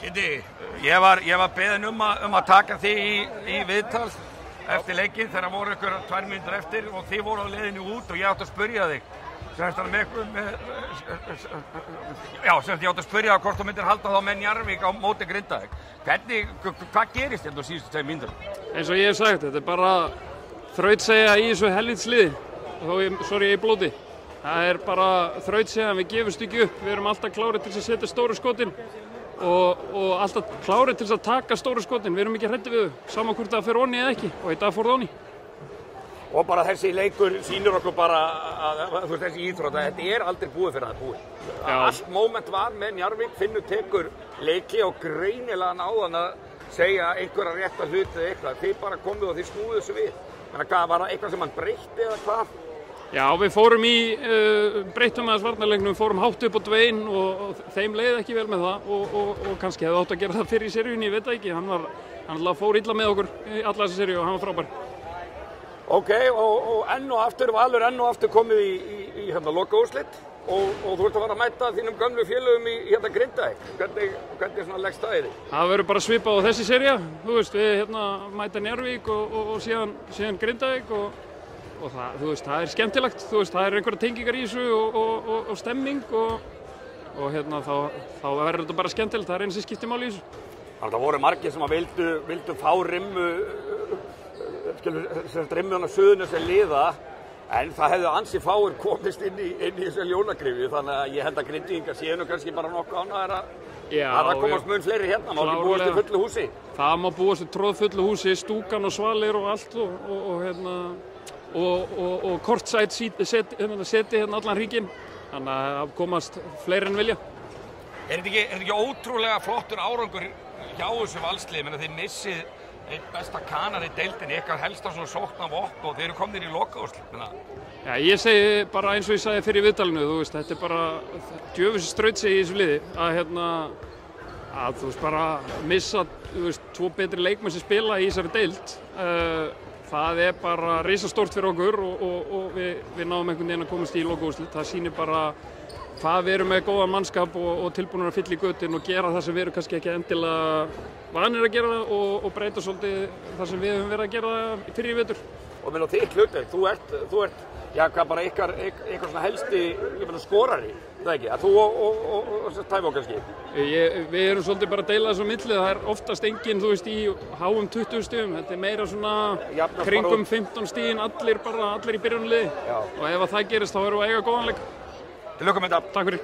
Kiddi, ég var beðinn að taka þig í viðtal eftir leikinn þegar voru ykkur 2 mínútur eftir og þið voru á leiðinni út og ég átti að spyrja þig. Ég átti að spyrja hvort þú myndir halda þá með Njarðvík á móti Grindavík. Hvað gerist þetta á síðustu 2 mínútur? Eins og ég hef sagt, þetta bara þrautseigja í þessu helvítisliði. Sorry, í blóti. Það bara þrautseigja, við gefumst ekki upp. Við erum alltaf klárið til að setja stóru skotin og alltaf klárið til að taka stóru skotin. Við erum ekki hræddir við þau, sama hvort það fer onni eða ekki og í dag fór það onni. Og bara þessi leikur sýnir okkur bara að þessi íþrótt að þetta aldrei búið fyrir að búið. Allt moment var með Njarðvík, Finnur tekur leiki og greinilega náðan að segja einhverja rétta hluti eða eitthvað. Þið bara komuð og þið snúðu þessu við. Menna hvað, var það eitthvað sem hann breytti eða hvað? Já, við fórum breyttum aðeins varnarleiknum, fórum hátt upp á Dvein og þeim leiði ekki vel með það og kannski hefði átt að gera það fyrir í seríunni, ég veit það ekki. Hann fór illa með okkur í alla þessa seríu og hann var frábær. Ok, og enn og aftur, Valur enn og aftur komið í lokaúrslit og þú ert að fara að mæta þínum gömlu félögum í Grindavík. Hvernig svona leggst það í því? Það verður bara svipað á þessi sería. Þú veist, við mæta Njarðvík og síðan Grindavík og það er skemmtilegt. Þú veist, það er einhverja tengingar í þessu og stemming og þá verður þetta bara skemmtilegt. Það er eins og skiptir máli í þessu. Það voru margir sem vildu fá rimmuðan á suðunum sem liða, en það hefðu ansi fáir komist inn í þessu ljónagryfju, þannig að ég held að Grindvíkingar séu nú kannski bara nokkuð ánægðir að komast mun fleiri hérna, má ekki búast til fullu húsi. Það má búast til troðfullu húsi, stúkan og svalir og allt og kortsæt seti hérna allan hringinn, þannig að komast fleiri en vilja. Er þetta ekki ótrúlega flottur árangur hjá þessu valslið, menn að þið missið einn besta kanar í deildinni, ykkar helsta svona sókn af vopn og þeir eru komnir í lokaúrslit? Já, ég segi bara eins og ég sagði fyrir viðtalinu, þú veist, þetta er bara djöfis þrautseigja í þessu liði að þú veist bara missa, þú veist, 2 betri leikmenn sem spila í þessari deild. Það er bara risastórt fyrir okkur og við náum einhvern veginn að komast í lokaúrslit. Það sýnir bara hvað við erum með góðan mannskap og tilbúinir að fylla í götin og gera það sem við erum kannski ekki endilega vanir að gera og breyta svolítið það sem við höfum verið að gera fyrir í vetur. Og menn á þitt hlutverk, þú ert, já, hvað bara ykkar svona helsti, skorari, það ekki? Að þú og Tæfó kannski? Við erum svolítið bara að deila þessu á milli, það er oftast enginn, þú veist, í háum 20 stigum, þetta er meira svona kringum 15 stigin, allir í byrjunarliði og ef það gerist þá erum við að eiga góðan leik. Til lukku með þetta. Takk fyrir.